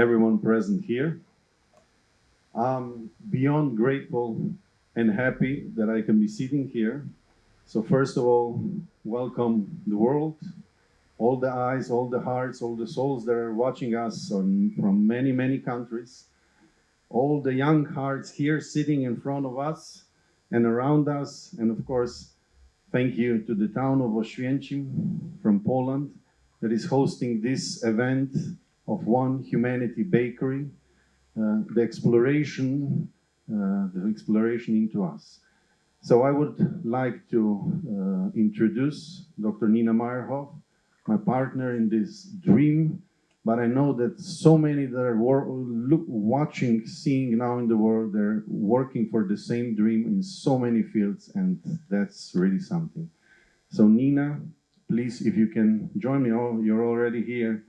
everyone present here. I'm beyond grateful and happy that I can be sitting here. So first of all, welcome the world, all the eyes, all the hearts, all the souls that are watching us from many, many countries, all the young hearts here sitting in front of us and around us, and of course, thank you to the town of Oswiecim from Poland that is hosting this event of One Humanity Bakery, the exploration into us. So I would like to introduce Dr. Nina Meyerhoff, my partner in this dream, but I know that so many that are watching, seeing now in the world, they're working for the same dream in so many fields, and that's really something. So Nina, please, if you can join me, you're already here.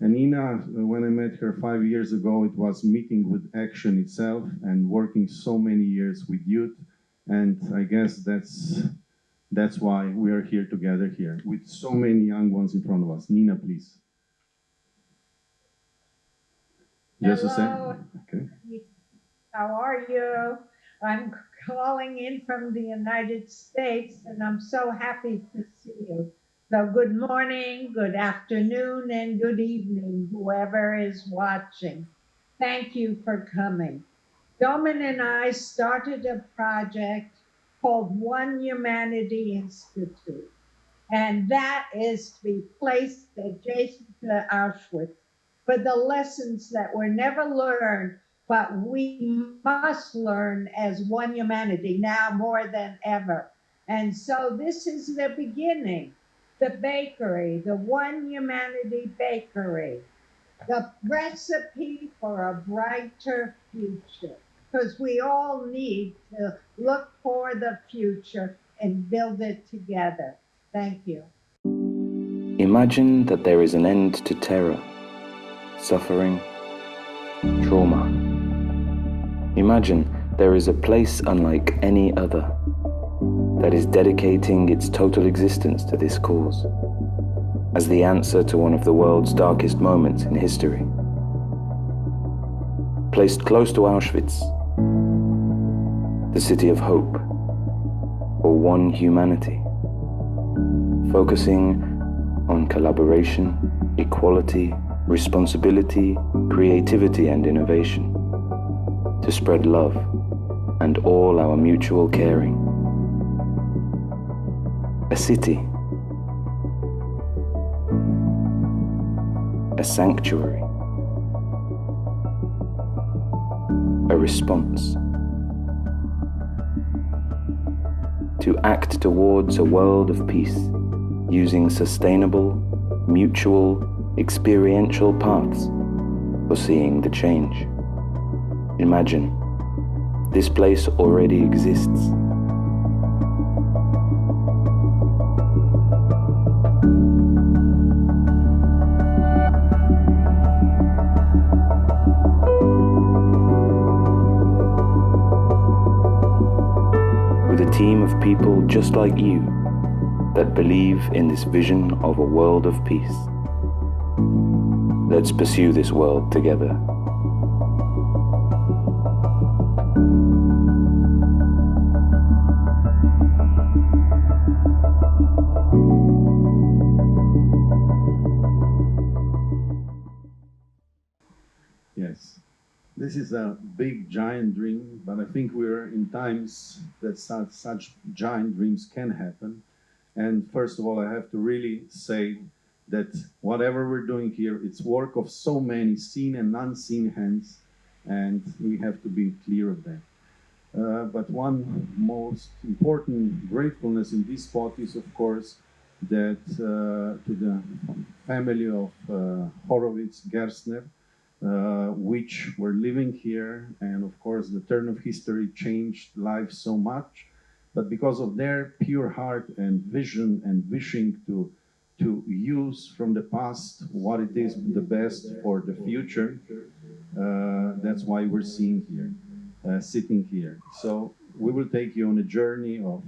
And Nina, when I met her 5 years ago, it was meeting with action itself and working so many years with youth. And I guess that's why we are here together here with so many young ones in front of us. Nina, please. Just a second. Okay. How are you? I'm calling in from the United States, and I'm so happy to see you. So good morning, good afternoon, and good evening, whoever is watching. Thank you for coming. Domin and I started a project called One Humanity Institute, and that is to be placed adjacent to Auschwitz for the lessons that were never learned, but we must learn as one humanity now more than ever. And so this is the beginning, the bakery, the One Humanity Bakery, the recipe for a brighter future, because we all need to look for the future and build it together. Thank you. Imagine that there is an end to terror, suffering, trauma. Imagine there is a place unlike any other that is dedicating its total existence to this cause as the answer to one of the world's darkest moments in history. Placed close to Auschwitz, the city of hope, or one humanity, focusing on collaboration, equality, responsibility, creativity, and innovation, to spread love and all our mutual caring. A city, a sanctuary, a response, to act towards a world of peace using sustainable, mutual, experiential paths for seeing the change. Imagine, this place already exists. With a team of people just like you that believe in this vision of a world of peace. Let's pursue this world together. Yes, this is a big, giant dream, but I think we're in times that such giant dreams can happen. And first of all, I have to really say that whatever we're doing here, it's work of so many seen and unseen hands, and we have to be clear of that. But one most important gratefulness in this spot is, of course, that to the family of Horowitz Gerstner, which were living here, and of course the turn of history changed lives so much, but because of their pure heart and vision and wishing to use from the past what it is the best for the future, that's why we're seeing here, sitting here. So we will take you on a journey of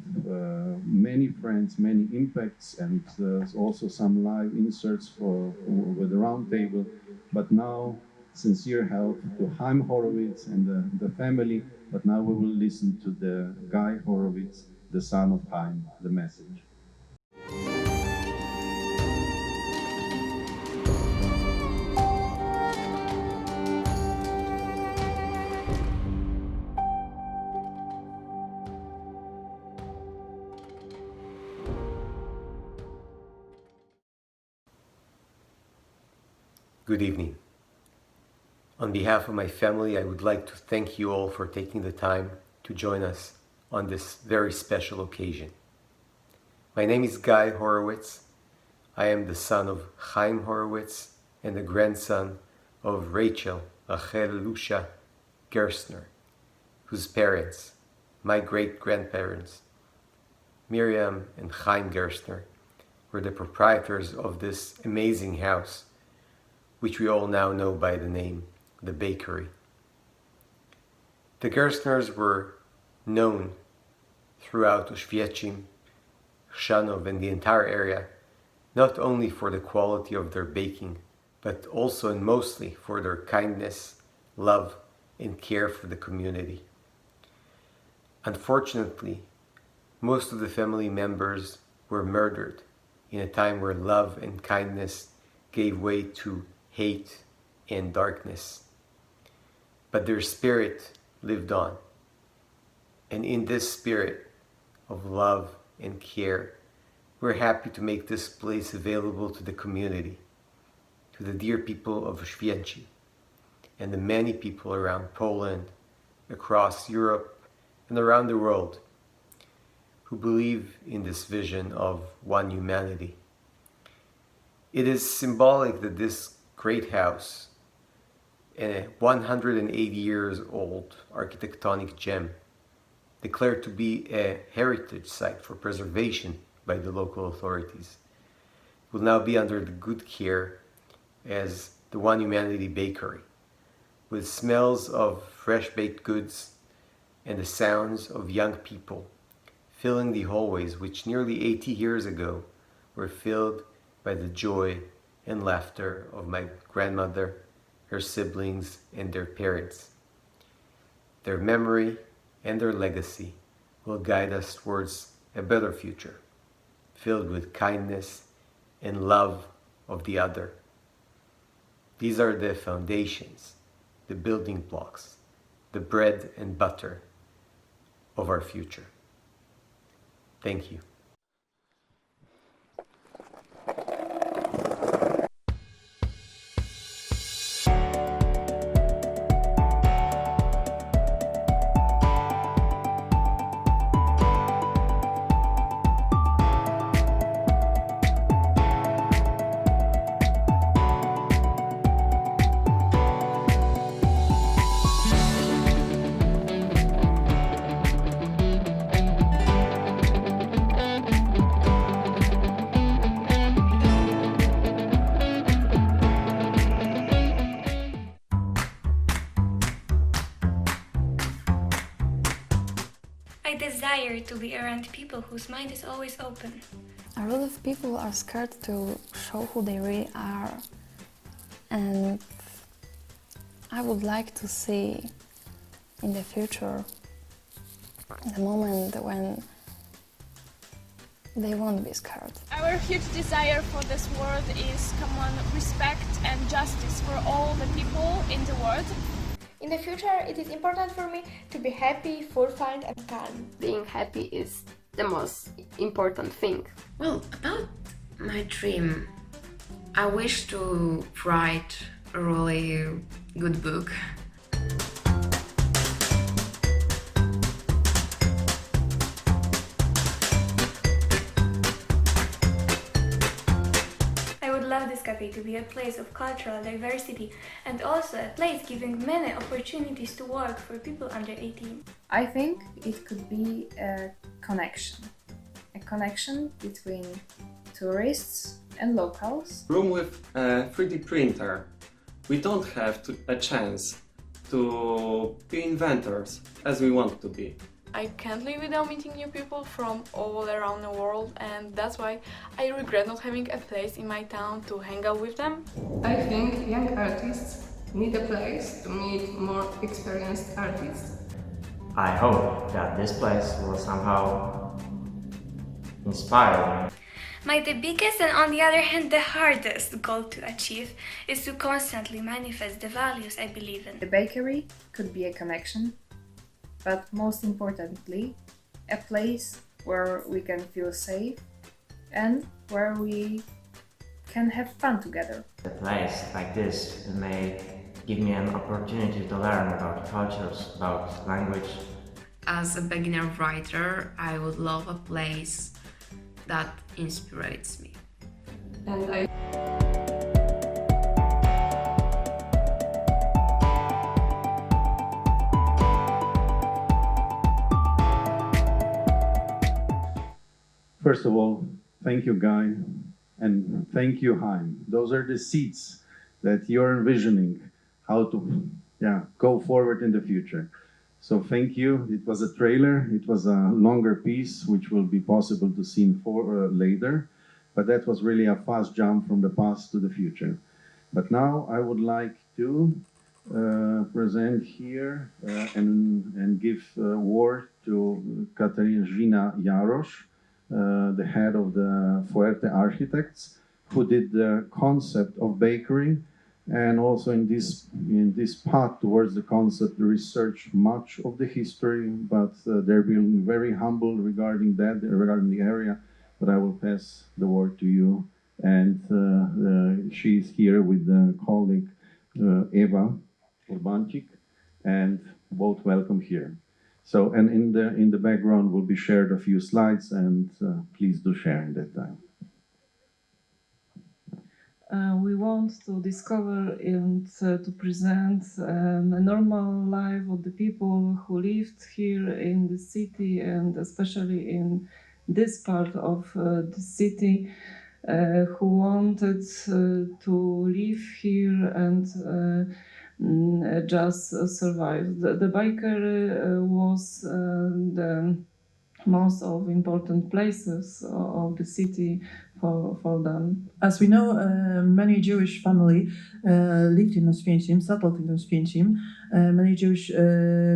many friends, many impacts, and also some live inserts with the round table. But now sincere help to Chaim Horowitz and the family. But now we will listen to the Guy Horowitz, the son of Chaim, the message. Good evening. On behalf of my family, I would like to thank you all for taking the time to join us on this very special occasion. My name is Guy Horowitz. I am the son of Chaim Horowitz and the grandson of Rachel Lucia Gerstner, whose parents, my great-grandparents, Miriam and Chaim Gerstner, were the proprietors of this amazing house, which we all now know by the name, the bakery. The Gerstners were known throughout Oswiecim, Chrzanów, and the entire area, not only for the quality of their baking, but also and mostly for their kindness, love, and care for the community. Unfortunately, most of the family members were murdered in a time where love and kindness gave way to hate and darkness. But their spirit lived on. And in this spirit of love and care, we're happy to make this place available to the community, to the dear people of Auschwitz, and the many people around Poland, across Europe, and around the world who believe in this vision of one humanity. It is symbolic that this great house, a 180 years old architectonic gem, declared to be a heritage site for preservation by the local authorities, will now be under the good care as the One Humanity Bakery, with smells of fresh baked goods and the sounds of young people filling the hallways which nearly 80 years ago were filled by the joy and laughter of my grandmother, her siblings, and their parents. Their memory and their legacy will guide us towards a better future, filled with kindness and love of the other. These are the foundations, the building blocks, the bread and butter of our future. Thank you. I desire to be around people whose mind is always open. A lot of people are scared to show who they really are, and I would like to see in the future the moment when they won't be scared. Our huge desire for this world is common respect and justice for all the people in the world. In the future, it is important for me to be happy, fulfilled and calm. Being happy is the most important thing. Well, about my dream, I wish to write a really good book. I would love this cafe to be a place of cultural diversity and also a place giving many opportunities to work for people under 18. I think it could be a connection between tourists and locals. Room with a 3D printer. We don't have a chance to be inventors as we want to be. I can't live without meeting new people from all around the world, and that's why I regret not having a place in my town to hang out with them. I think young artists need a place to meet more experienced artists. I hope that this place will somehow inspire me. The biggest and on the other hand the hardest goal to achieve is to constantly manifest the values I believe in. The bakery could be a connection, but most importantly, a place where we can feel safe and where we can have fun together. A place like this may give me an opportunity to learn about cultures, about language. As a beginner writer, I would love a place that inspires me. And I First of all, thank you, Guy, and thank you, Haim. Those are the seeds that you're envisioning how to go forward in the future. So thank you. It was a trailer. It was a longer piece, which will be possible to see later. But that was really a fast jump from the past to the future. But now I would like to present here and give a word to Katarzyna Jarosz, the head of the Fuerte Architects, who did the concept of bakery, and also in this path towards the concept research much of the history, but they're being very humble regarding the area. But I will pass the word to you, and she's here with the colleague Eva Urbancik, and both welcome here. So, and in the background will be shared a few slides, and please do share in that time. We want to discover and to present a normal life of the people who lived here in the city, and especially in this part of the city, who wanted to live here and just survive. The bakery was the most of important places of the city for them. As we know, many Jewish family lived in Oswiecim, settled in Oswiecim. Many Jewish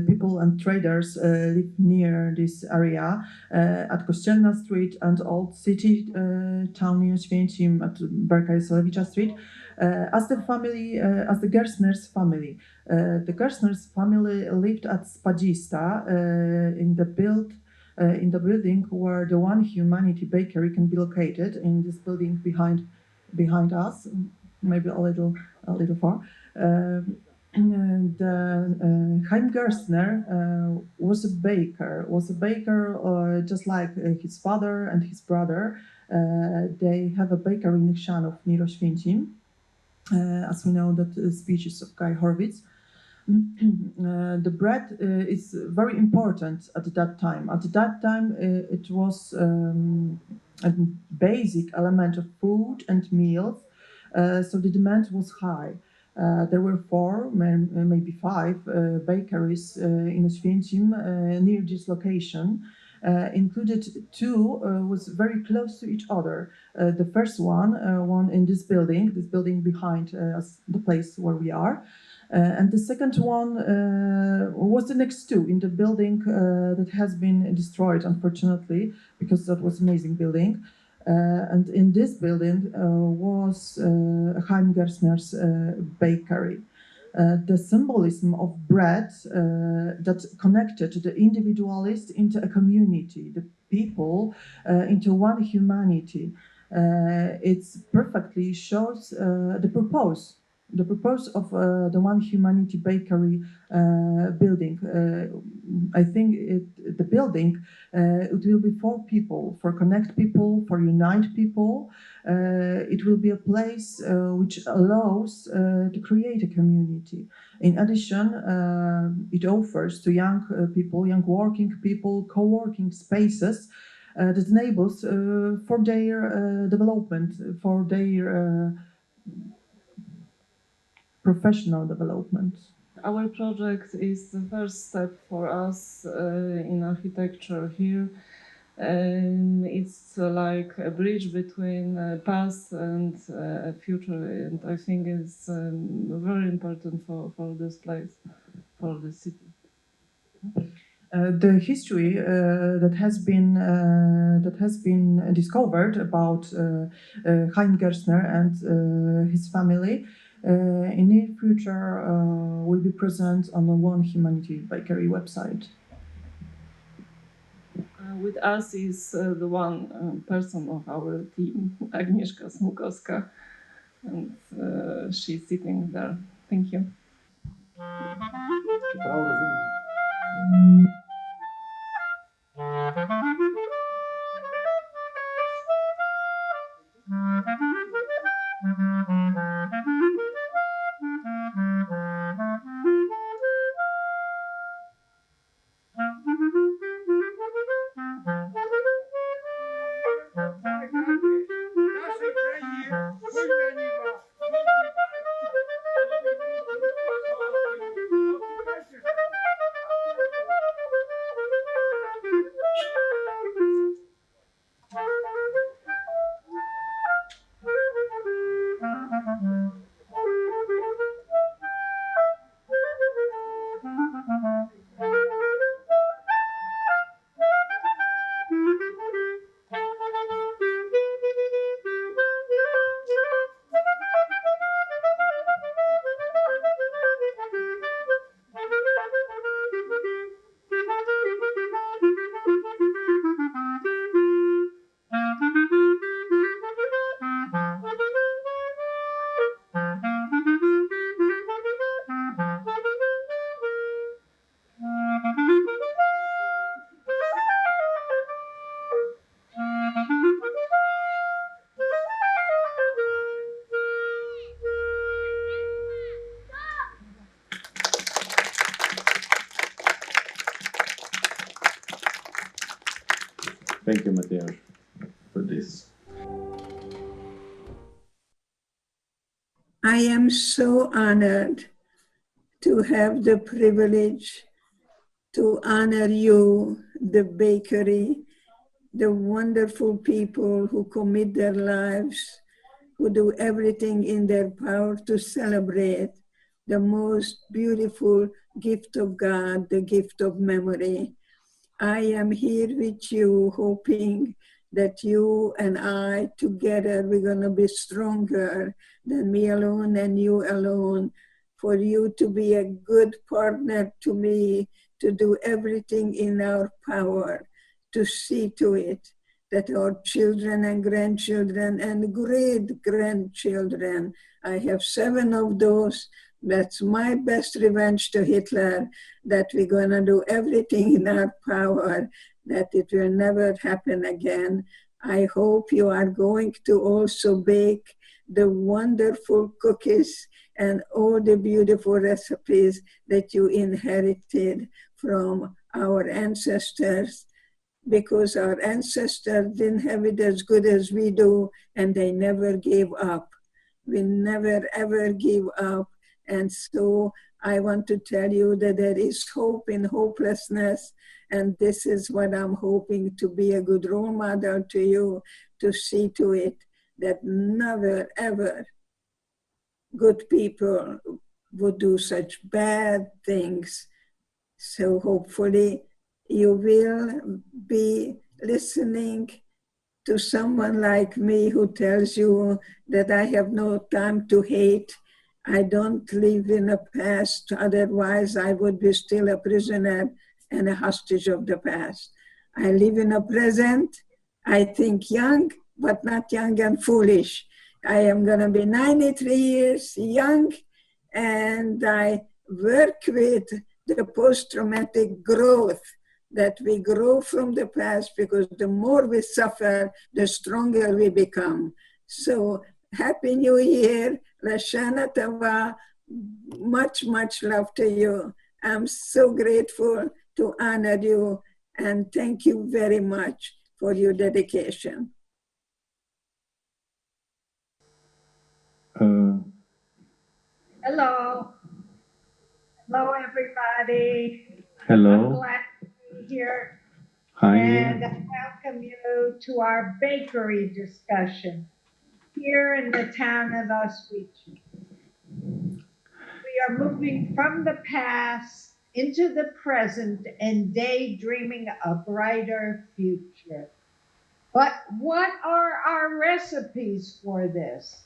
people and traders lived near this area at Kościelna Street and Old City town in Oswiecim at Berka Street. As the Gerstner's family. The Gerstner's family lived at Spadzista in the building where the One Humanity Bakery can be located, in this building behind us, maybe a little far. Chaim Gerstner was a baker just like his father and his brother. They have a bakery in Chrzanów near Oświęcim. As we know, that speech is of Guy Horwitz. The bread is very important at that time. At that time, it was a basic element of food and meals, so the demand was high. There were 4, maybe 5 bakeries in Oswiecim near this location. Included 2 was very close to each other. The first one in this building behind us, the place where we are. And the second one was the next 2 in the building that has been destroyed, unfortunately, because that was an amazing building. And in this building was Chaim Gerstner's bakery. The symbolism of bread that connected the individualist into a community, the people into one humanity. It perfectly shows the purpose of the One Humanity Bakery building. I think the building, it will be for people, for connect people, for unite people. It will be a place which allows to create a community. In addition, it offers to young people, young working people, co-working spaces that enables for their development, for their professional development. Our project is the first step for us in architecture here. It's like a bridge between past and future, and I think it's very important for this place, for the city. The history that has been discovered about Chaim Gerstner and his family in near future will be present on the One Humanity Bakery website. With us is the one person of our team, Agnieszka Smukowska, and she's sitting there. Thank you. Thank you, Mateusz, for this. I am so honored to have the privilege to honor you, the bakery, the wonderful people who commit their lives, who do everything in their power to celebrate the most beautiful gift of God, the gift of memory. I am here with you, hoping that you and I together, we're going to be stronger than me alone and you alone, for you to be a good partner to me, to do everything in our power, to see to it that our children and grandchildren and great-grandchildren, I have 7 of those, that's my best revenge to Hitler, that we're going to do everything in our power, that it will never happen again. I hope you are going to also bake the wonderful cookies and all the beautiful recipes that you inherited from our ancestors, because our ancestors didn't have it as good as we do, and they never gave up. We never ever give up. And so I want to tell you that there is hope in hopelessness, and this is what I'm hoping to be a good role model to you, to see to it that never ever good people would do such bad things. So hopefully you will be listening to someone like me who tells you that I have no time to hate. I don't live in a past, otherwise I would be still a prisoner and a hostage of the past. I live in a present. I think young, but not young and foolish. I am going to be 93 years young, and I work with the post-traumatic growth, that we grow from the past, because the more we suffer, the stronger we become. So Happy New Year, Lashana Tava, much, much love to you. I'm so grateful to honor you, and thank you very much for your dedication. Hello. Hello, everybody. Hello. I'm glad to be here. Hi, and Nina. I welcome you to our bakery discussion here in the town of Oswiecim. We are moving from the past into the present and daydreaming a brighter future. But what are our recipes for this?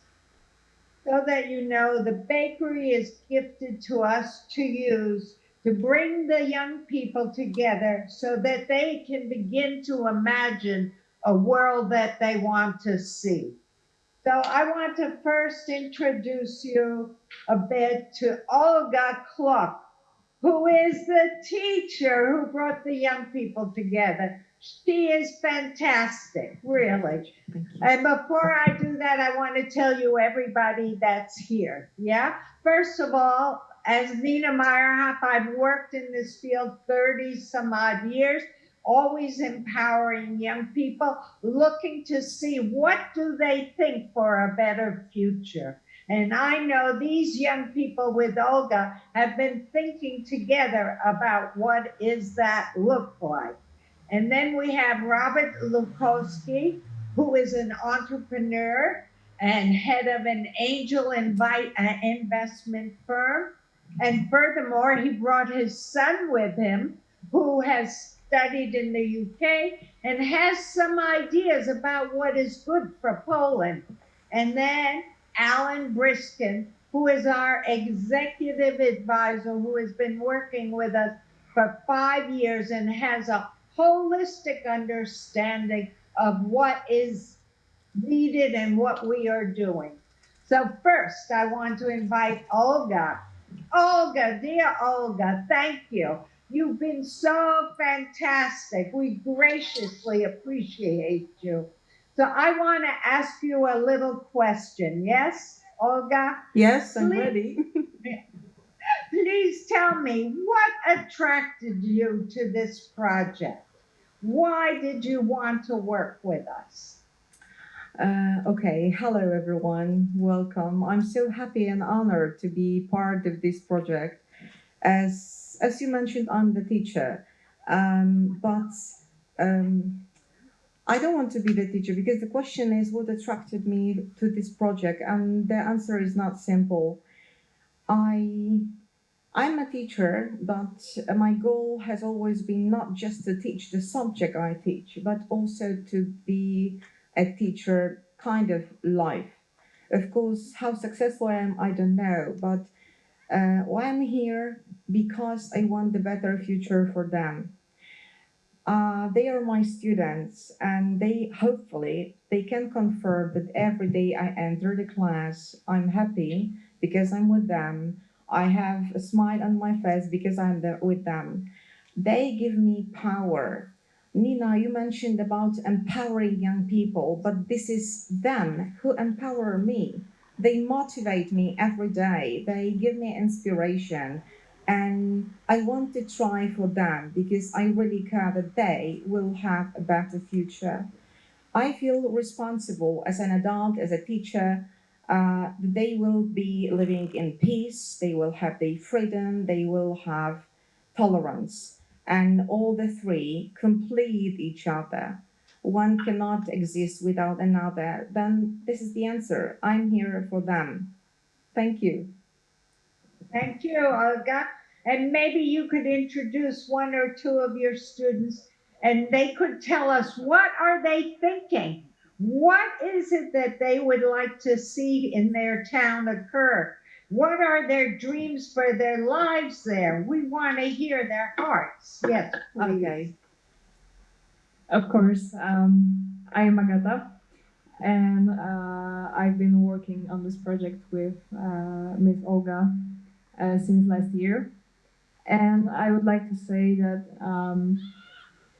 So that you know, the bakery is gifted to us to use to bring the young people together so that they can begin to imagine a world that they want to see. So I want to first introduce you a bit to Olga Klok, who is the teacher who brought the young people together. She is fantastic, really. And before I do that, I want to tell you everybody that's here. Yeah. First of all, as Nina Meyerhoff, I've worked in this field 30 some odd years, always empowering young people, looking to see what do they think for a better future. And I know these young people with Olga have been thinking together about what is that look like. And then we have Robert Lukowski, who is an entrepreneur and head of an investment firm. And furthermore, he brought his son with him, who has studied in the UK and has some ideas about what is good for Poland. And then Alan Briskin, who is our executive advisor, who has been working with us for 5 years and has a holistic understanding of what is needed and what we are doing. So first, I want to invite Olga. Olga, dear Olga, thank you. You've been so fantastic. We graciously appreciate you. So I want to ask you a little question. Yes, Olga? Yes, I'm Please- ready. Please tell me what attracted you to this project? Why did you want to work with us? Okay, hello everyone, welcome. I'm so happy and honored to be part of this project. As you mentioned, I'm the teacher, but I don't want to be the teacher because the question is what attracted me to this project, and the answer is not simple. I'm a teacher, but my goal has always been not just to teach the subject I teach, but also to be a teacher kind of life. Of course, how successful I am, I don't know, but why I'm here because I want the better future for them. They are my students, and they hopefully they can confirm that every day I enter the class, I'm happy because I'm with them. I have a smile on my face because I'm there with them. They give me power. Nina, you mentioned about empowering young people, but this is them who empower me. They motivate me every day. They give me inspiration. And I want to try for them because I really care that they will have a better future. I feel responsible as an adult, as a teacher. They will be living in peace, they will have their freedom, they will have tolerance. And all the three complete each other. One cannot exist without another. Then this is the answer. I'm here for them. Thank you. Thank you, Olga. And maybe you could introduce one or two of your students and they could tell us what are they thinking? What is it that they would like to see in their town occur? What are their dreams for their lives there? We want to hear their hearts. Yes, please. Okay. Of course, I am Agata, and I've been working on this project with Miss Olga since last year. And I would like to say that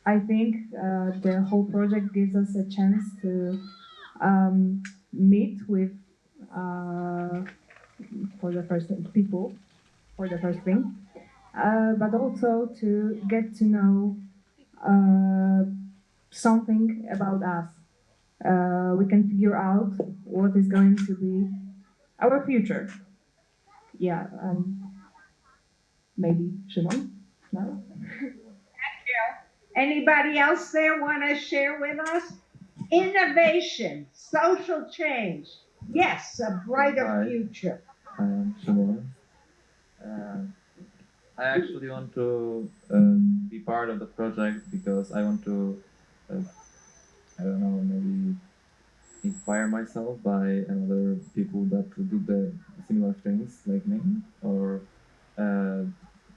I think the whole project gives us a chance to meet with for the first people, for the first thing, but also to get to know something about us. We can figure out what is going to be our future. Yeah, maybe Shimon now. Thank you. Anybody else there want to share with us? Innovation, social change. Yes, a brighter Hi. future. I am Shimon. I actually want to be part of the project because I want to, I don't know, maybe inspire myself by other people that do the similar things like me, or uh,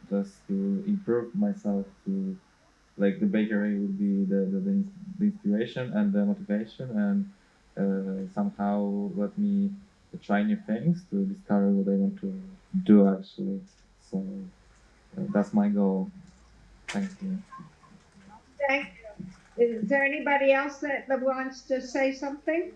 just to improve myself to, like the bakery would be the inspiration and the motivation, and somehow let me try new things to discover what I want to do actually. So that's my goal. Thank you. Thank you. Is there anybody else that wants to say something?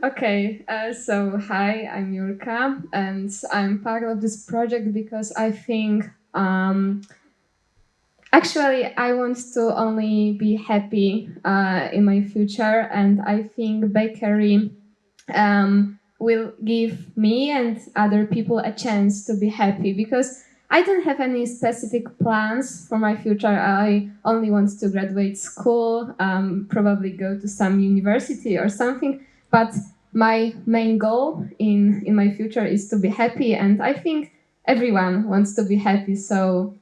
Okay. So hi, I'm Yurka, and I'm part of this project because I think actually I want to only be happy in my future, and I think bakery will give me and other people a chance to be happy because I don't have any specific plans for my future. I only want to graduate school, probably go to some university or something. But my main goal in my future is to be happy, and I think everyone wants to be happy. So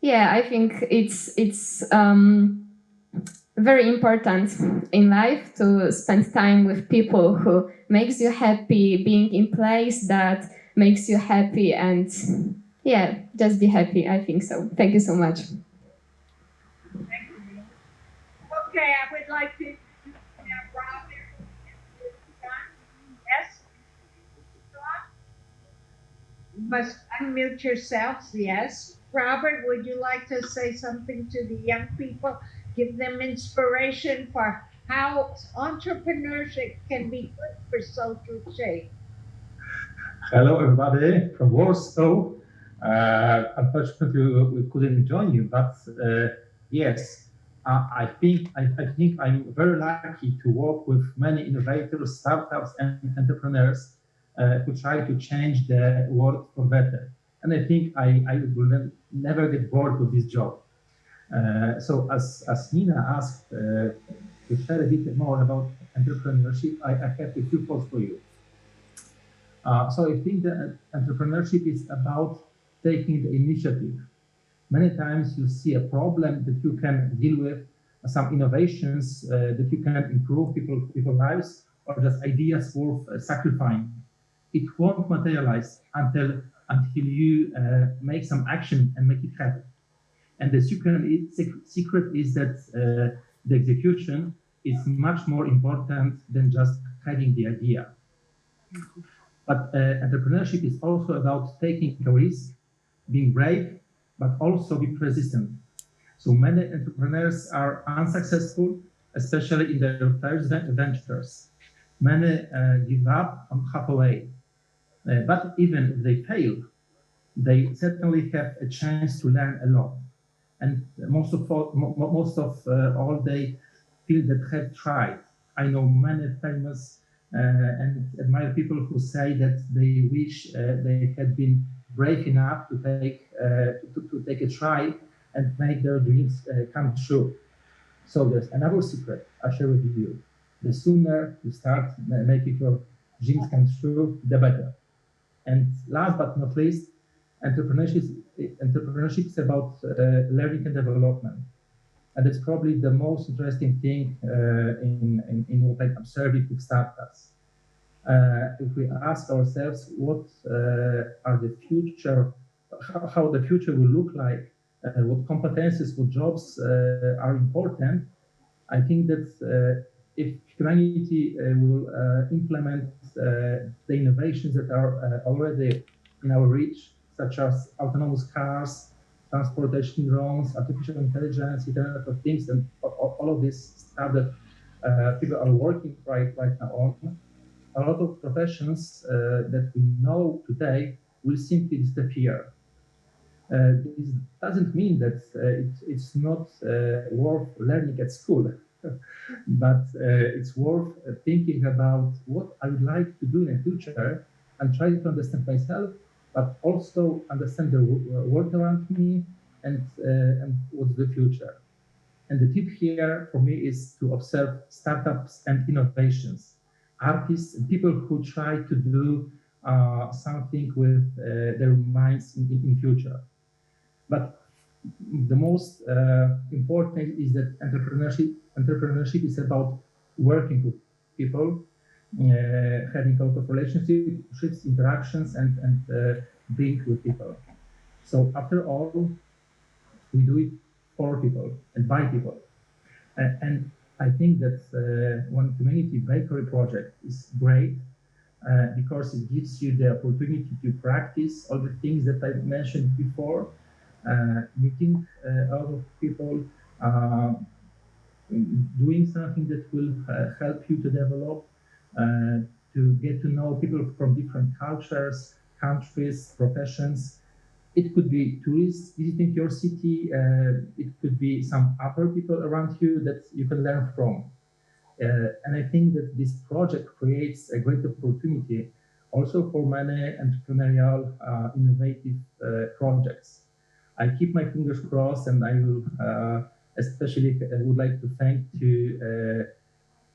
yeah, I think it's very important in life to spend time with people who makes you happy, being in place that makes you happy, and yeah, just be happy. I think so. Thank you so much. Okay, I would like to introduce Robert. Yes? You must unmute yourselves. Yes. Robert, would you like to say something to the young people? Give them inspiration for how entrepreneurship can be good for social change. Hello, everybody from Warsaw. Unfortunately, we couldn't join you, but yes, I think I'm very lucky to work with many innovators, startups, and entrepreneurs who try to change the world for better. And I think I will never get bored with this job. So, as Nina asked to share a bit more about entrepreneurship, I have a few thoughts for you. So I think that entrepreneurship is about taking the initiative. Many times you see a problem that you can deal with, some innovations that you can improve people's lives, or just ideas worth sacrificing. It won't materialize until you make some action and make it happen. And the secret is that the execution is much more important than just having the idea. But entrepreneurship is also about taking a risk, being brave, but also be persistent. So many entrepreneurs are unsuccessful, especially in their first ventures. Many give up on halfway. But even if they fail, they certainly have a chance to learn a lot. And most of all, they feel that have tried. I know many famous and admire people who say that they wish they had been brave enough to take a try and make their dreams come true. So there's another secret I share with you. The sooner you start making your dreams come true, the better. And last but not least, entrepreneurship, entrepreneurship is about learning and development. And it's probably the most interesting thing in what I'm observing with startups. If we ask ourselves what are the future, how the future will look like, what competencies, what jobs are important, I think that if humanity will implement the innovations that are already in our reach, such as autonomous cars, transportation drones, artificial intelligence, Internet of Things, and all of this stuff that people are working right now on, a lot of professions that we know today will simply disappear. This doesn't mean that it's not worth learning at school, but it's worth thinking about what I would like to do in the future and try to understand myself, but also understand the world around me and what's the future. And the tip here for me is to observe startups and innovations, artists, and people who try to do something with their minds in future. But the most important is that entrepreneurship is about working with people, having a lot of relationships, interactions, and being with people. So after all, we do it for people and by people. And I think that one community bakery project is great because it gives you the opportunity to practice all the things that I mentioned before, meeting a lot of people, doing something that will help you to develop, to get to know people from different cultures, countries, professions. It could be tourists visiting your city. It could be some other people around you that you can learn from. And I think that this project creates a great opportunity also for many entrepreneurial, innovative projects. I keep my fingers crossed, and I will especially would like to thank to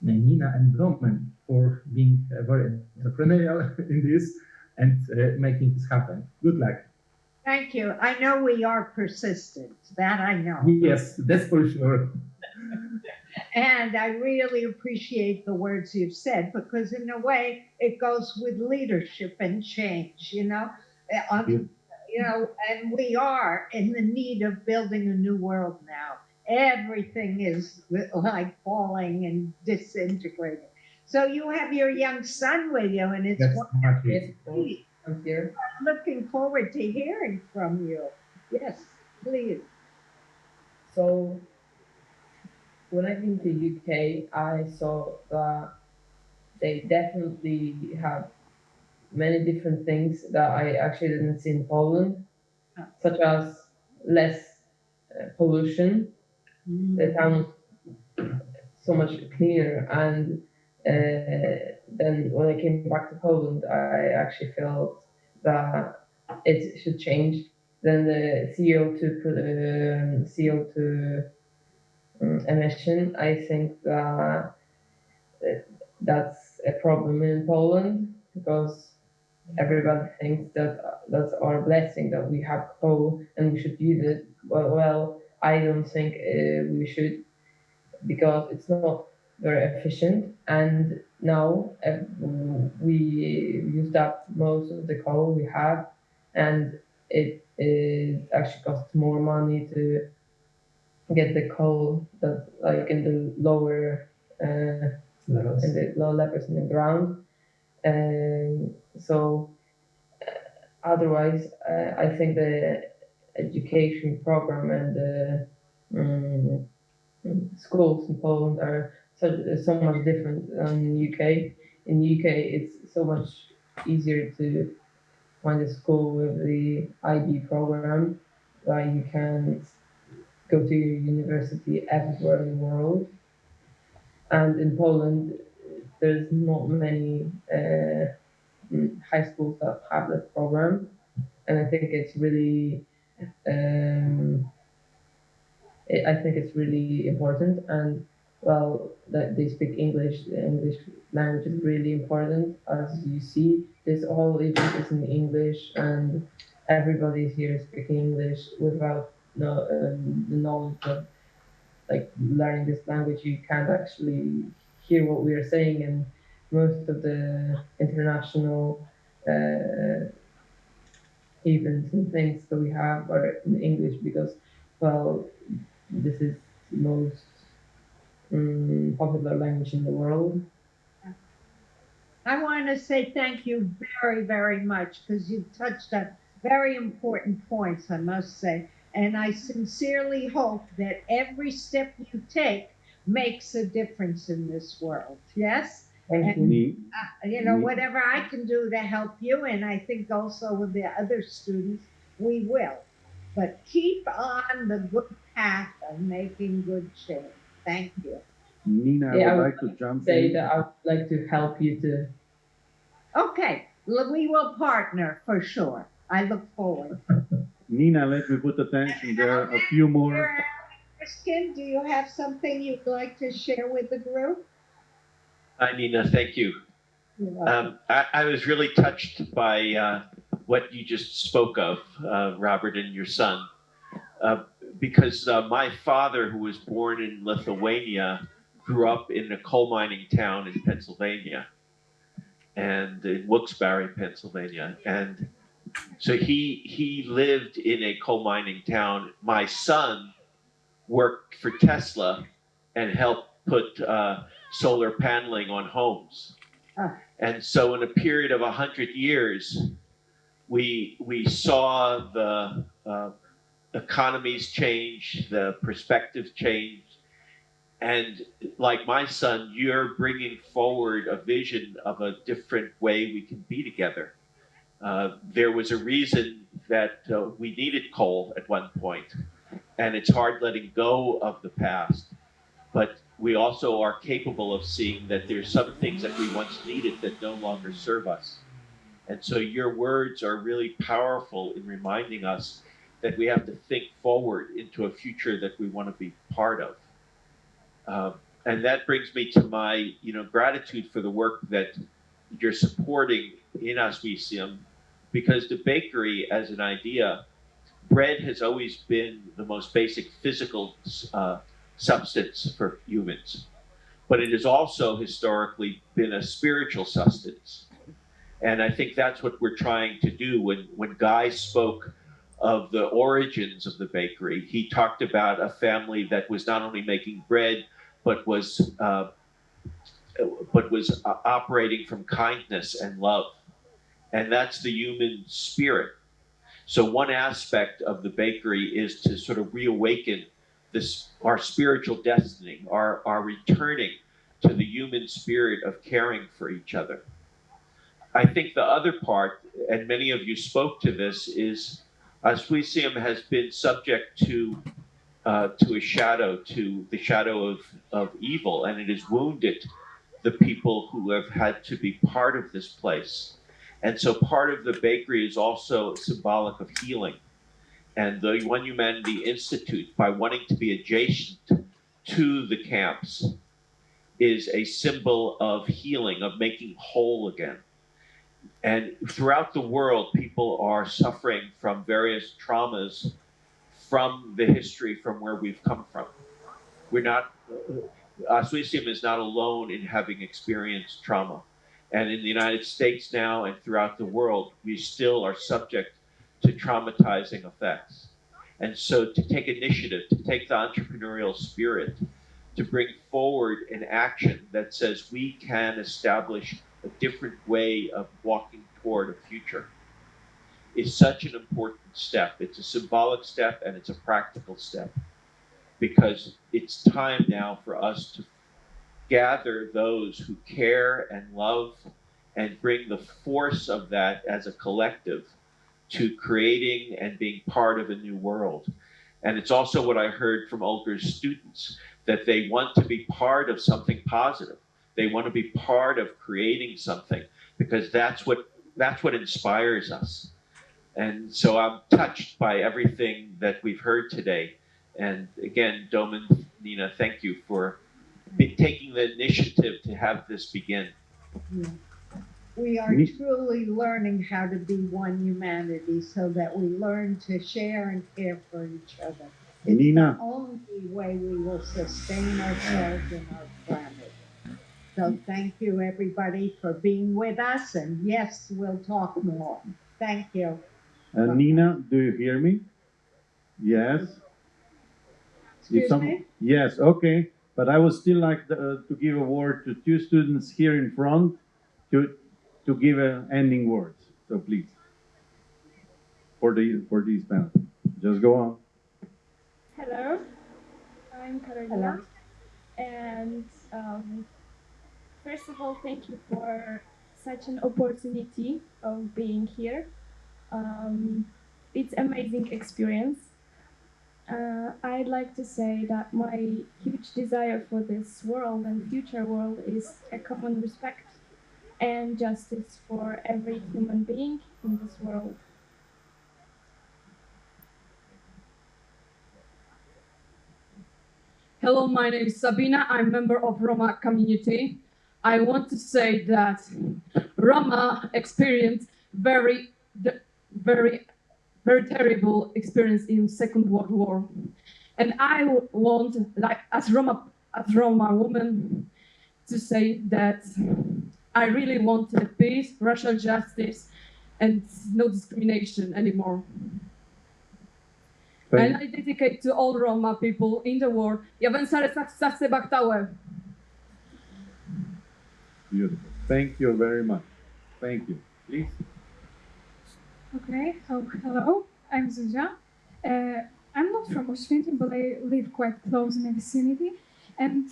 Nina and Roman for being very entrepreneurial in this and making this happen. Good luck. Thank you. I know we are persistent. That I know. Yes, that's for sure. And I really appreciate the words you've said because, in a way, it goes with leadership and change, and we are in the need of building a new world now. Everything is like falling and disintegrating. So you have your young son with you, and it's That's wonderful. Marty. I'm here. I'm looking forward to hearing from you. Yes, please. So, when I came to UK, I saw that they definitely have many different things that I actually didn't see in Poland, such as less pollution. The town was so much cleaner, and then when I came back to Poland, I actually felt that it should change. Then the CO2 emission, I think that that's a problem in Poland because everybody thinks that that's our blessing that we have coal and we should use it. Well, I don't think we should because it's not very efficient. And now we used up most of the coal we have, and it actually costs more money to get the coal that like in the lower Levels. in the low levels in the ground. And so otherwise, I think the education program and the schools in Poland are so much different than UK. In UK, it's so much easier to find a school with the IB program where you can go to university everywhere in the world. And in Poland, there's not many high schools that have that program, and I think it's really, I think it's really important. And well, that they speak English. The English language is really important, as you see. This whole event is in English, and everybody here is speaking English without the knowledge of like learning this language. You can't actually hear what we are saying, and most of the international events and things that we have are in English because, well, this is the most popular language in the world. I want to say thank you very, very much because you touched on very important points, I must say. And I sincerely hope that every step you take makes a difference in this world. Yes? Thank And, you. whatever I can do to help you, and I think also with the other students, we will. But keep on the good path of making good change. Thank you. Nina, Yeah, I would like to jump say in. that I would like to help you too. Okay, we will partner for sure. I look forward. Nina, let me put attention. There are a few more. Kristen, do you have something you'd like to share with the group? Hi, Nina. Thank you. I was really touched by what you just spoke of, Robert, and your son, because my father, who was born in Lithuania, grew up in a coal mining town in Pennsylvania, and in Wilkes-Barre, Pennsylvania, and so he lived in a coal mining town. My son worked for Tesla and helped put solar paneling on homes. And so in a period of 100 years, we saw the economies change, the perspectives change. And like my son, you're bringing forward a vision of a different way we can be together. There was a reason that we needed coal at one point, and it's hard letting go of the past. But we also are capable of seeing that there's some things that we once needed that no longer serve us. And so your words are really powerful in reminding us that we have to think forward into a future that we want to be part of. And that brings me to my, gratitude for the work that you're supporting in Oswiecim, because the bakery as an idea, bread has always been the most basic physical substance for humans, but it has also historically been a spiritual sustenance. And I think that's what we're trying to do. When Guy spoke of the origins of the bakery, he talked about a family that was not only making bread, but was operating from kindness and love. And that's the human spirit. So one aspect of the bakery is to sort of reawaken our spiritual destiny, our returning to the human spirit of caring for each other. I think the other part, and many of you spoke to this, is Oswiecim has been subject to a shadow, to the shadow of evil, and it has wounded the people who have had to be part of this place. And so part of the bakery is also symbolic of healing. And the One Humanity Institute, by wanting to be adjacent to the camps, is a symbol of healing, of making whole again. And throughout the world, people are suffering from various traumas from the history from where we've come from. We're not, Oswiecim is not alone in having experienced trauma. And in the United States now and throughout the world, we still are subject to traumatizing effects. And so to take initiative, to take the entrepreneurial spirit, to bring forward an action that says we can establish a different way of walking toward a future is such an important step. It's a symbolic step and it's a practical step, because it's time now for us to gather those who care and love and bring the force of that as a collective to creating and being part of a new world. And it's also what I heard from Olga's students, that they want to be part of something positive. They want to be part of creating something, because that's what inspires us. And so I'm touched by everything that we've heard today. And again, Doman, Nina, thank you for taking the initiative to have this begin. Yeah. We are truly learning how to be one humanity, so that we learn to share and care for each other. It's Nina. the only way we will sustain ourselves and our planet. So thank you, everybody, for being with us. And yes, we'll talk more. Thank you. Nina, do you hear me? Yes. Excuse me? Yes, okay. But I would still like to give a word to two students here in front to give ending words. So please, for these panel, just go on. Hello, I'm Carolina. And first of all, thank you for such an opportunity of being here. It's amazing experience. I'd like to say that my huge desire for this world and future world is a common respect and justice for every human being in this world. Hello, my name is Sabina. I'm a member of Roma community. I want to say that Roma experienced very, very, very terrible experience in Second World War, and I want, like as Roma woman, to say that I really want peace, racial justice, and no discrimination anymore. And I dedicate to all Roma people in the world. Beautiful. Thank you very much. Thank you. Please. Okay, hello, I'm Zuzia. I'm not from Oswiecim, but I live quite close in the vicinity. And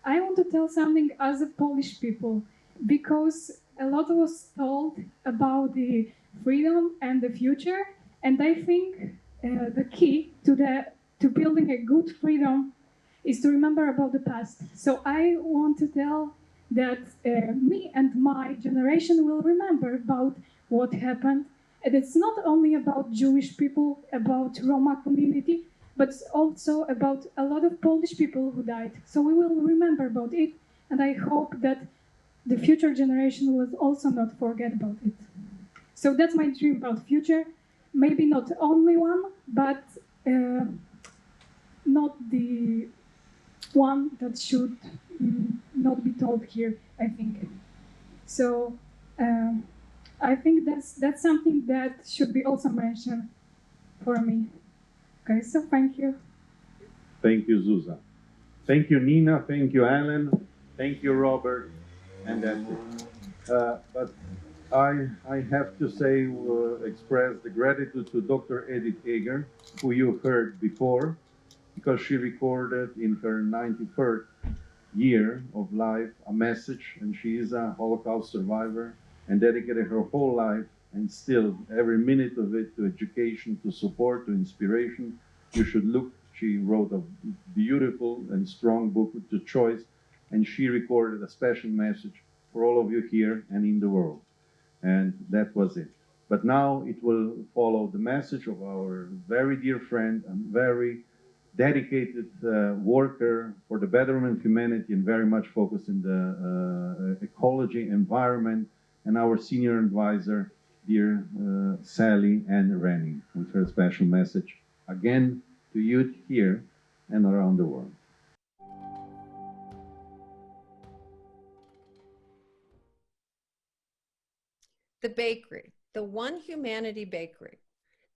I want to tell something as a Polish people, because a lot was told about the freedom and the future, and I think the key to building a good freedom is to remember about the past. So I want to tell that me and my generation will remember about what happened. And it's not only about Jewish people, about Roma community, but also about a lot of Polish people who died. So we will remember about it, and I hope that the future generation will also not forget about it. So that's my dream about future. Maybe not only one, but not the one that should not be told here, I think. So I think that's something that should be also mentioned for me. Okay, so thank you. Thank you, Zuza. Thank you, Nina. Thank you, Alan. Thank you, Robert. And that's it. But I have to say, express the gratitude to Dr. Edith Eger, who you heard before, because she recorded in her 91st year of life a message, and she is a Holocaust survivor and dedicated her whole life and still every minute of it to education, to support, to inspiration. You should look. She wrote a beautiful and strong book to choice, and she recorded a special message for all of you here and in the world. And that was it. But now it will follow the message of our very dear friend and very dedicated worker for the betterment of humanity and very much focused in the ecology, environment, and our senior advisor, dear Sally and Rennie, with her special message again to youth here and around the world. The bakery, the One Humanity Bakery.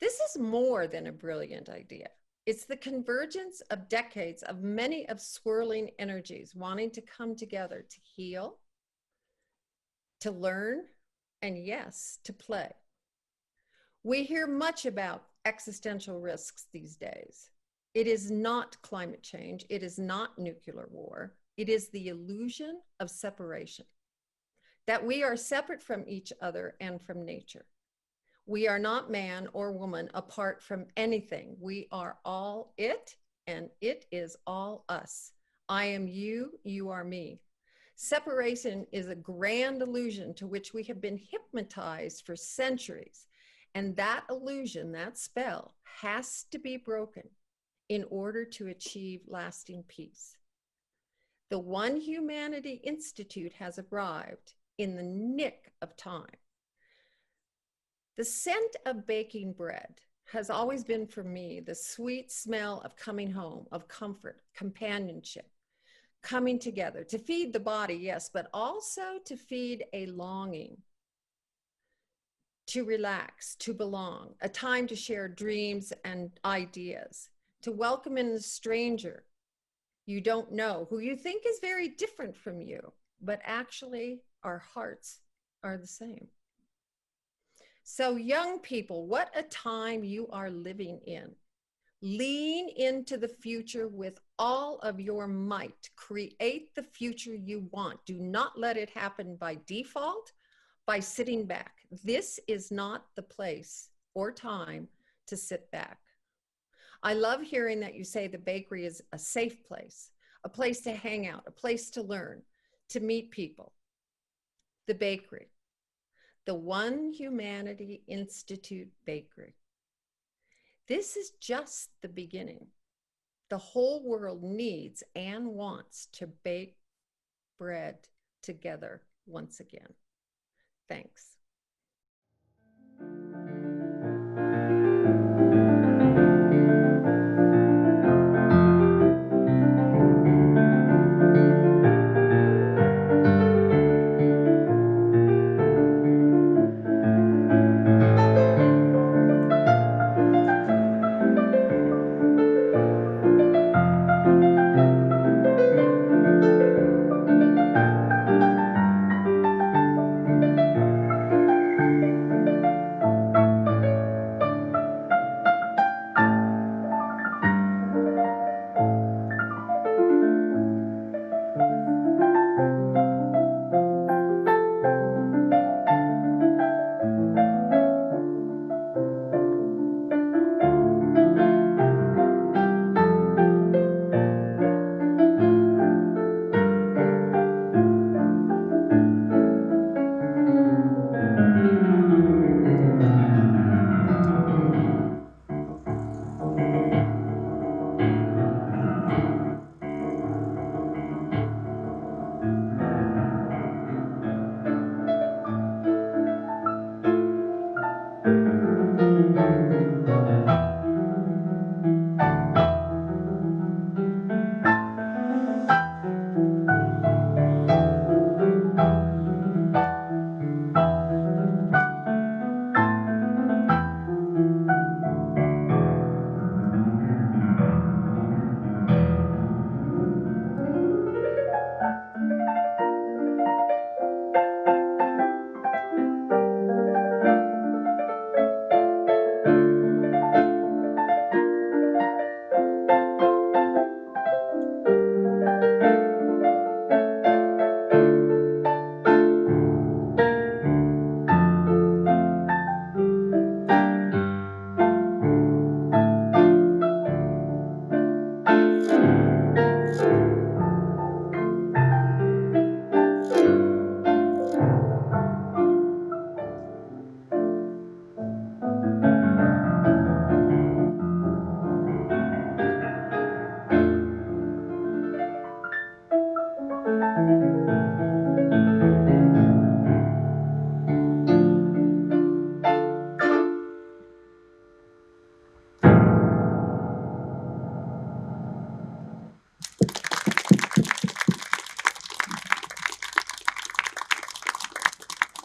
This is more than a brilliant idea. It's the convergence of decades of many of swirling energies wanting to come together to heal, to learn, and yes, to play. We hear much about existential risks these days. It is not climate change. It is not nuclear war. It is the illusion of separation, that we are separate from each other and from nature. We are not man or woman apart from anything. We are all it, and it is all us. I am you, you are me. Separation is a grand illusion to which we have been hypnotized for centuries. And that illusion, that spell, has to be broken in order to achieve lasting peace. The One Humanity Institute has arrived in the nick of time. The scent of baking bread has always been for me the sweet smell of coming home, of comfort, companionship, coming together to feed the body, yes, but also to feed a longing, to relax, to belong, a time to share dreams and ideas, to welcome in a stranger you don't know, who you think is very different from you, but actually our hearts are the same. So young people, what a time you are living in. Lean into the future with all of your might. Create the future you want. Do not let it happen by default, by sitting back. This is not the place or time to sit back. I love hearing that you say the bakery is a safe place, a place to hang out, a place to learn, to meet people. The bakery, the One Humanity Institute Bakery. This is just the beginning. The whole world needs and wants to bake bread together once again. Thanks.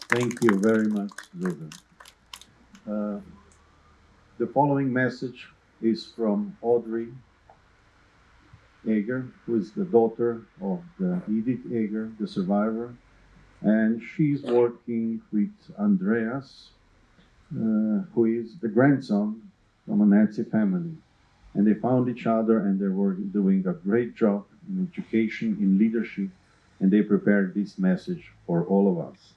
Thank you very much, Zuzan. The following message is from Audrey Eger, who is the daughter of the Edith Eger, the survivor, and she's working with Andreas, who is the grandson from a Nazi family. And they found each other and they were doing a great job in education, in leadership, and they prepared this message for all of us.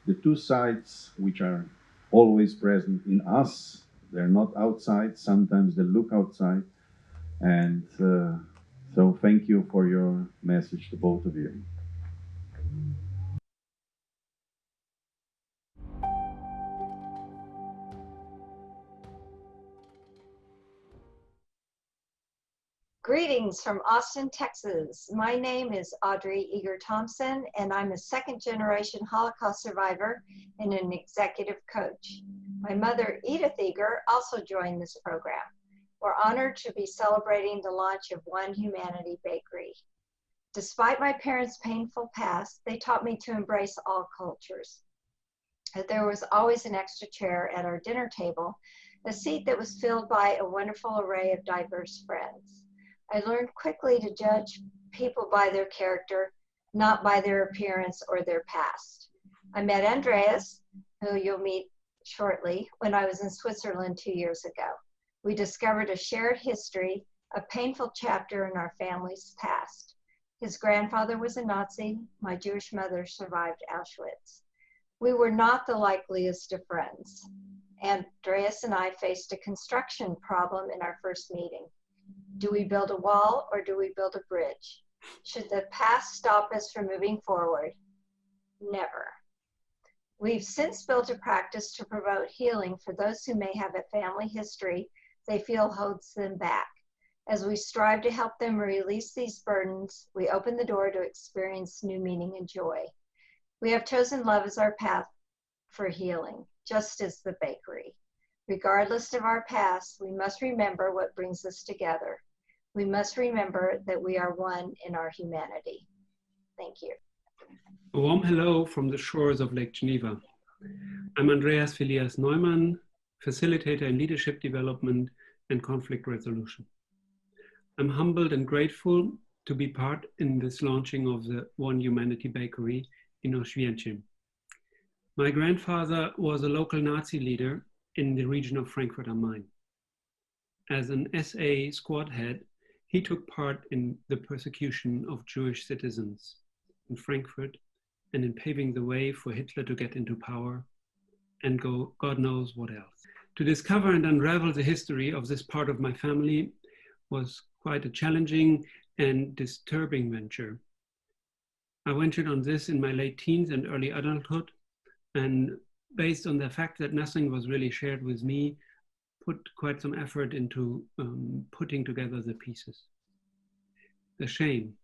The two sides which are always present in us, they're not outside, sometimes they look outside. And so thank you for your message to both of you. Greetings from Austin, Texas. My name is Audrey Eger Thompson, and I'm a second-generation Holocaust survivor and an executive coach. My mother, Edith Eger, also joined this program. We're honored to be celebrating the launch of One Humanity Bakery. Despite my parents' painful past, they taught me to embrace all cultures. There was always an extra chair at our dinner table, a seat that was filled by a wonderful array of diverse friends. I learned quickly to judge people by their character, not by their appearance or their past. I met Andreas, who you'll meet shortly, when I was in Switzerland 2 years ago. We discovered a shared history, a painful chapter in our family's past. His grandfather was a Nazi. My Jewish mother survived Auschwitz. We were not the likeliest of friends. Andreas and I faced a construction problem in our first meeting. Do we build a wall or do we build a bridge? Should the past stop us from moving forward? Never. We've since built a practice to promote healing for those who may have a family history they feel holds them back. As we strive to help them release these burdens, we open the door to experience new meaning and joy. We have chosen love as our path for healing, just as the bakery. Regardless of our past, we must remember what brings us together. We must remember that we are one in our humanity. Thank you. A warm hello from the shores of Lake Geneva. I'm Andreas Filias Neumann, facilitator in leadership development and conflict resolution. I'm humbled and grateful to be part in this launching of the One Humanity Bakery in Oswiecim. My grandfather was a local Nazi leader in the region of Frankfurt am Main. As an SA squad head, he took part in the persecution of Jewish citizens in Frankfurt and in paving the way for Hitler to get into power and go God knows what else. To discover and unravel the history of this part of my family was quite a challenging and disturbing venture. I ventured on this in my late teens and early adulthood, and based on the fact that nothing was really shared with me, put quite some effort into putting together the pieces. The shame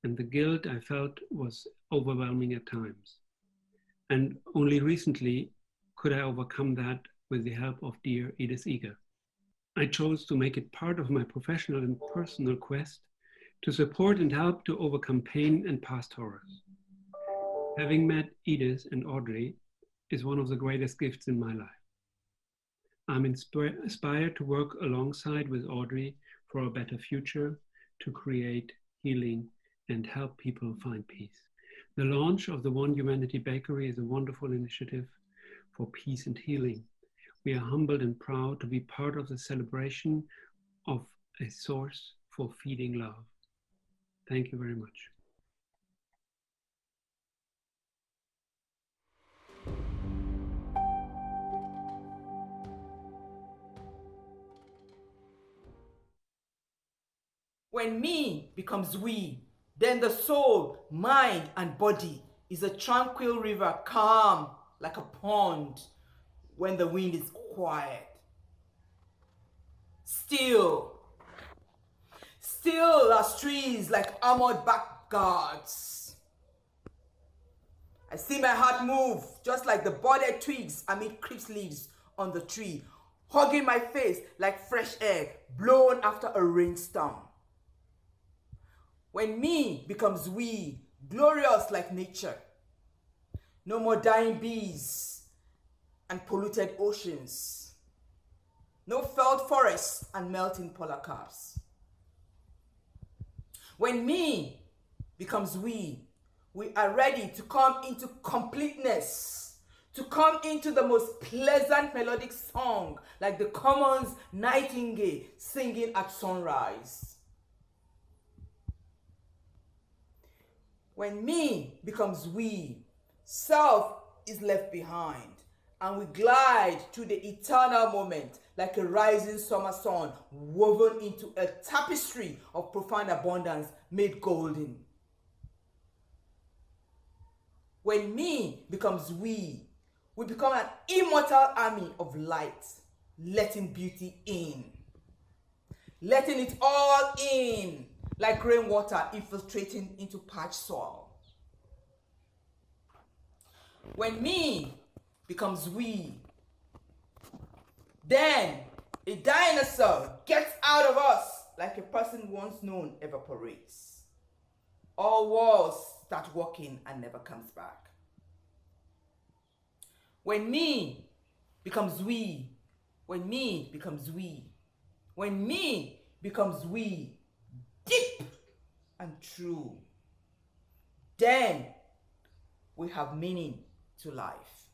and the guilt I felt was overwhelming at times. And only recently could I overcome that with the help of dear Edith Eger. I chose to make it part of my professional and personal quest to support and help to overcome pain and past horrors. Having met Edith and Audrey is one of the greatest gifts in my life. I'm inspired to work alongside with Audrey for a better future, to create healing and help people find peace. The launch of the One Humanity Bakery is a wonderful initiative for peace and healing. We are humbled and proud to be part of the celebration of a source for feeding love. Thank you very much. When me becomes we, then the soul, mind, and body is a tranquil river, calm like a pond when the wind is quiet. Still as trees like armored back guards. I see my heart move just like the budded twigs amid crisp leaves on the tree, hugging my face like fresh air blown after a rainstorm. When me becomes we, glorious like nature. No more dying bees and polluted oceans. No felled forests and melting polar caps. When me becomes we are ready to come into completeness, to come into the most pleasant melodic song like the commons nightingale singing at sunrise. When me becomes we, self is left behind, and we glide through the eternal moment like a rising summer sun woven into a tapestry of profound abundance made golden. When me becomes we become an immortal army of light, letting beauty in. Letting it all in, like rainwater infiltrating into parched soil. When me becomes we, then a dinosaur gets out of us like a person once known evaporates. All walls start walking and never comes back. When me becomes we, when me becomes we, when me becomes we, deep and true, then we have meaning to life.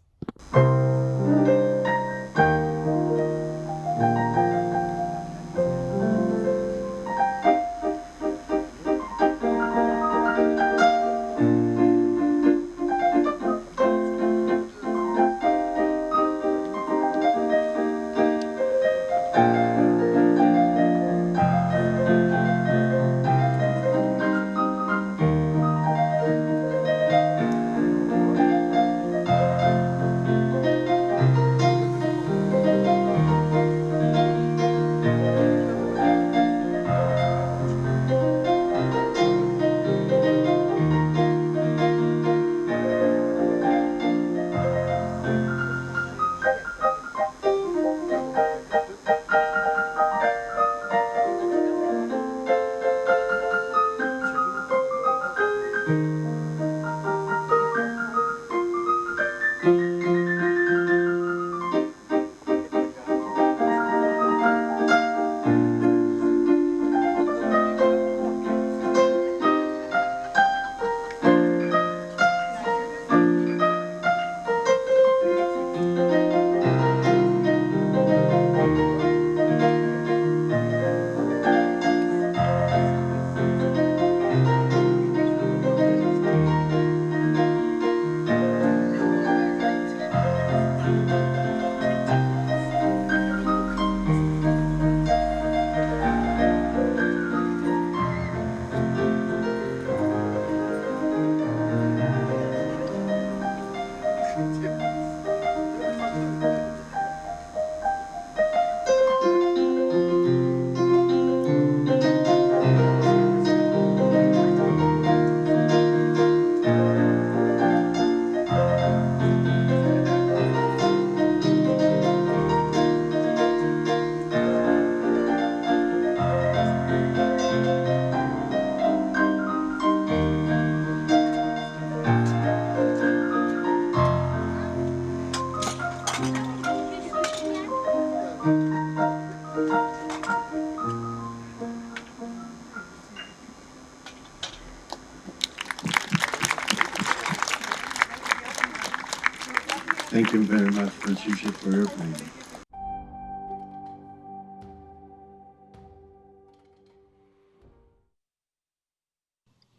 you very much, Francisca, for your time.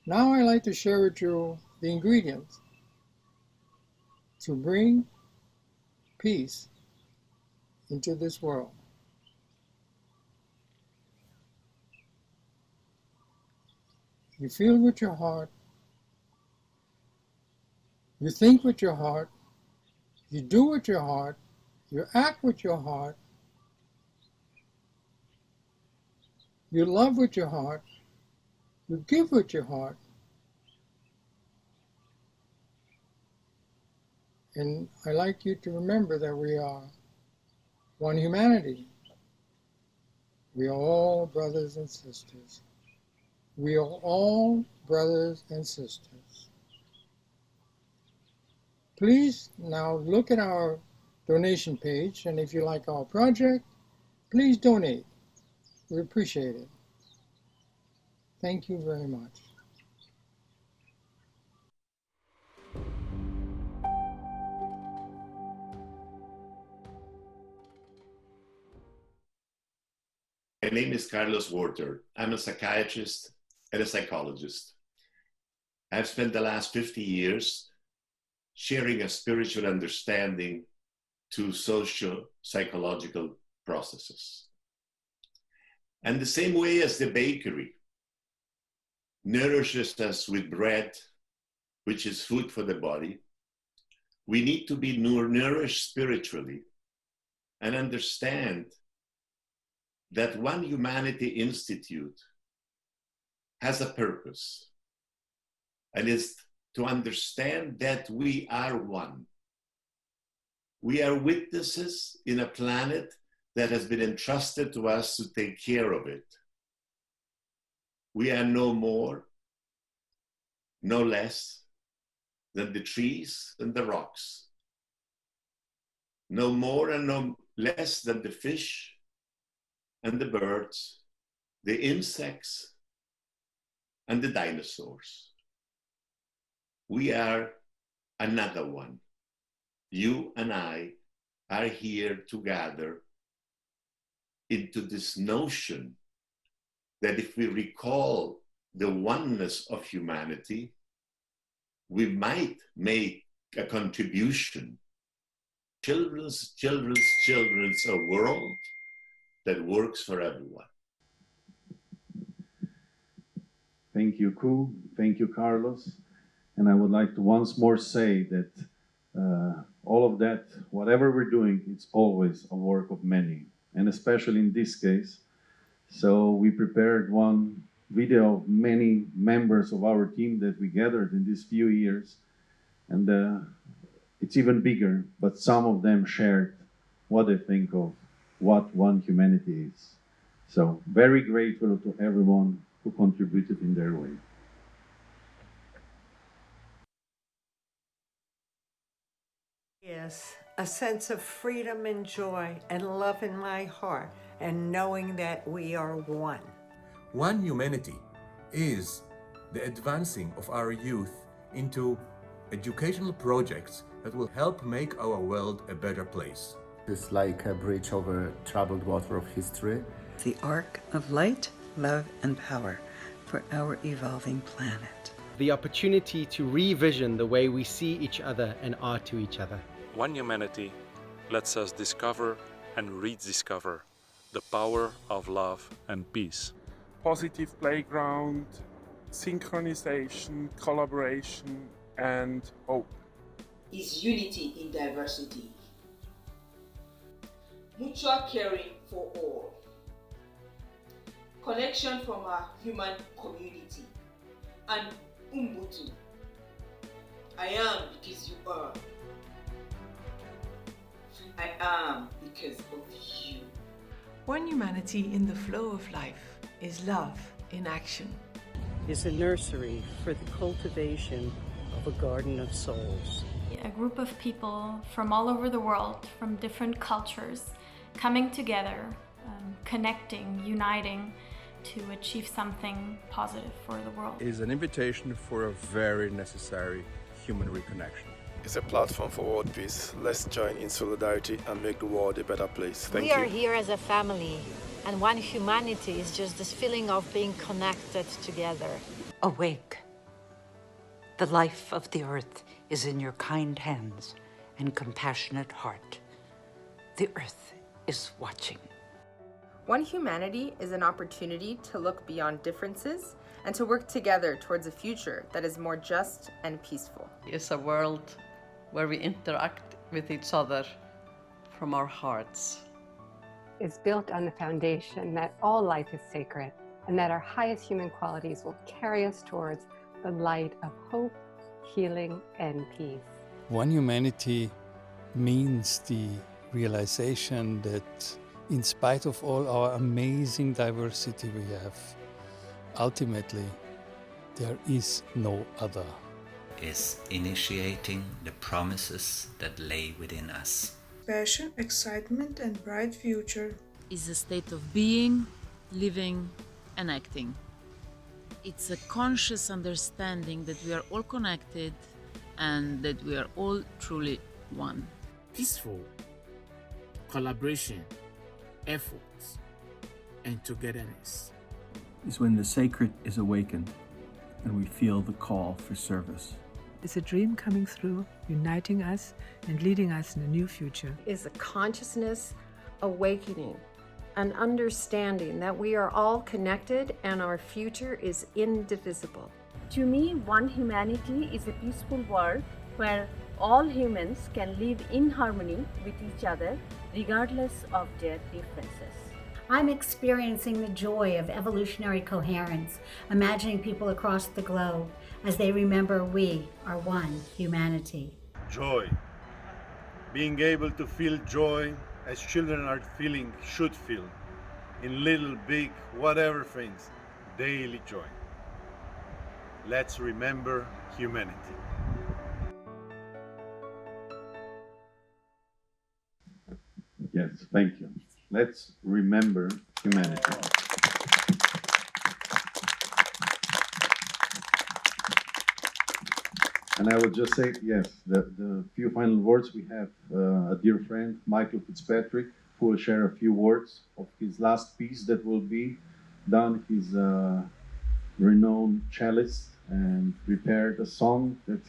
Now I'd like to share with you the ingredients to bring peace into this world. You feel with your heart, you think with your heart, you do with your heart, you act with your heart, you love with your heart, you give with your heart, and I like you to remember that we are one humanity. We are all brothers and sisters. We are all brothers and sisters. Please now look at our donation page, and if you like our project, please donate. We appreciate it. Thank you very much. My name is Carlos Werther. I'm a psychiatrist and a psychologist. I've spent the last 50 years sharing a spiritual understanding to social psychological processes. And the same way as the bakery nourishes us with bread, which is food for the body, we need to be nourished spiritually and understand that One Humanity Institute has a purpose, and it's to understand that we are one. We are witnesses in a planet that has been entrusted to us to take care of it. We are no more, no less than the trees and the rocks. No more and no less than the fish and the birds, the insects and the dinosaurs. We are another one. You and I are here to gather into this notion that if we recall the oneness of humanity, we might make a contribution. Children's a world that works for everyone. Thank you, Ku. Thank you, Carlos. And I would like to once more say that all of that, whatever we're doing, it's always a work of many, and especially in this case. So we prepared one video of many members of our team that we gathered in these few years, and it's even bigger, but some of them shared what they think of what One Humanity is. So very grateful to everyone who contributed in their way. Yes, a sense of freedom and joy and love in my heart, and knowing that we are one. One Humanity is the advancing of our youth into educational projects that will help make our world a better place. It's like a bridge over troubled water of history. The arc of light, love, and power for our evolving planet. The opportunity to revision the way we see each other and are to each other. One Humanity lets us discover and rediscover the power of love and peace. Positive playground, synchronization, collaboration, and hope. Is unity in diversity. Mutual caring for all. Connection from our human community. And Ubuntu. I am because you are. I am because of you. One Humanity in the flow of life is love in action. Is a nursery for the cultivation of a garden of souls. A group of people from all over the world, from different cultures, coming together, connecting, uniting to achieve something positive for the world. Is an invitation for a very necessary human reconnection. is a platform for world peace. Let's join in solidarity and make the world a better place. Thank you. We are here as a family, and one humanity is just this feeling of being connected together. Awake. The life of the earth is in your kind hands and compassionate heart. The earth is watching. One Humanity is an opportunity to look beyond differences and to work together towards a future that is more just and peaceful. It's a world where we interact with each other from our hearts. It's built on the foundation that all life is sacred and that our highest human qualities will carry us towards the light of hope, healing, and peace. One Humanity means the realization that in spite of all our amazing diversity we have, ultimately, there is no other. Is initiating the promises that lay within us. Passion, excitement, and bright future is a state of being, living, and acting. It's a conscious understanding that we are all connected and that we are all truly one. Peaceful collaboration, efforts, and togetherness is when the sacred is awakened and we feel the call for service. It's a dream coming through, uniting us and leading us in a new future. Is a consciousness awakening, an understanding that we are all connected and our future is indivisible. To me, One Humanity is a peaceful world where all humans can live in harmony with each other regardless of their differences. I'm experiencing the joy of evolutionary coherence, imagining people across the globe as they remember we are one humanity. Joy. Being able to feel joy as children are feeling, should feel, in little, big, whatever things, daily joy. Let's remember humanity. Yes, thank you. Let's remember humanity. And I would just say, yes, the few final words, we have a dear friend, Michael Fitzpatrick, who will share a few words of his last piece that will be done. He's a renowned cellist and prepared a song that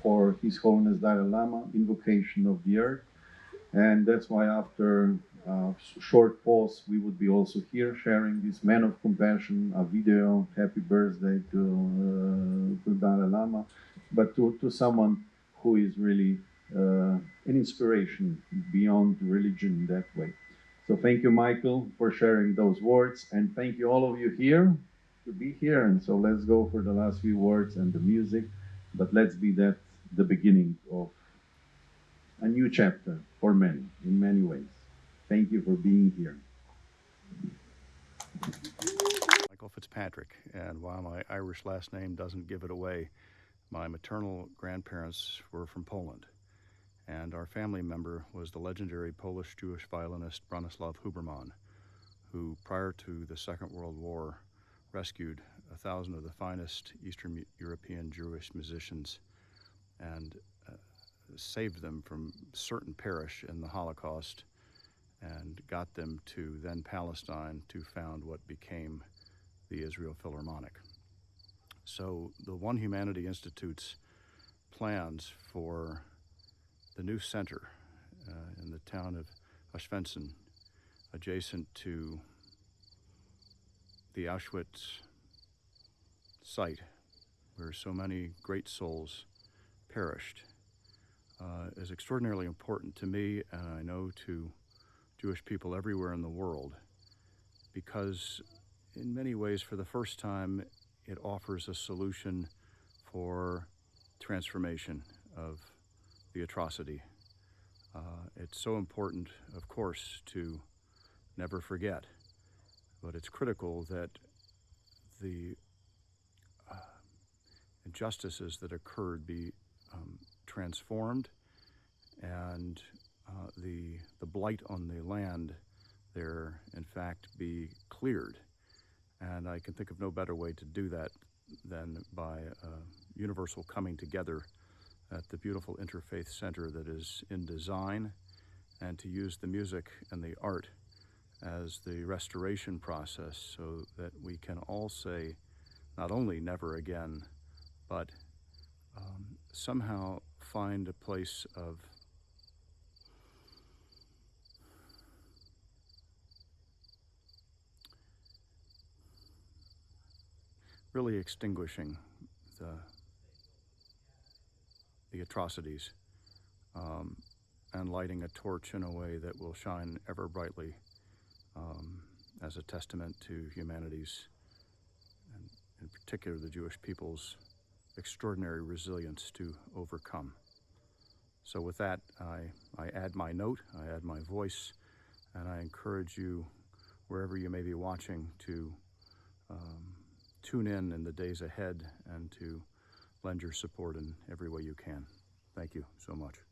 for His Holiness Dalai Lama, Invocation of the Earth. And that's why after a short pause, we would be also here sharing this Man of Compassion, a video, happy birthday to Dalai Lama, but to someone who is really an inspiration beyond religion in that way. So thank you, Michael, for sharing those words, and thank you all of you here to be here. And so let's go for the last few words and the music, but let's be that the beginning of a new chapter for many, in many ways. Thank you for being here. Michael Fitzpatrick, and while my Irish last name doesn't give it away, my maternal grandparents were from Poland, and our family member was the legendary Polish Jewish violinist Bronislaw Huberman, who prior to the Second World War rescued 1,000 of the finest Eastern European Jewish musicians and saved them from certain perish in the Holocaust and got them to then Palestine to found what became the Israel Philharmonic. So the One Humanity Institute's plans for the new center in the town of Oswiecim, adjacent to the Auschwitz site where so many great souls perished, is extraordinarily important to me, and I know to Jewish people everywhere in the world, because in many ways, for the first time, it offers a solution for transformation of the atrocity. It's so important, of course, to never forget, but it's critical that the injustices that occurred be transformed, and the blight on the land there, in fact, be cleared. And I can think of no better way to do that than by universal coming together at the beautiful interfaith center that is in design, and to use the music and the art as the restoration process so that we can all say not only never again, but somehow find a place of really extinguishing the atrocities and lighting a torch in a way that will shine ever brightly as a testament to humanity's, and in particular the Jewish people's, extraordinary resilience to overcome. So with that, I add my note, I add my voice, and I encourage you, wherever you may be watching, to tune in the days ahead and to lend your support in every way you can. Thank you so much.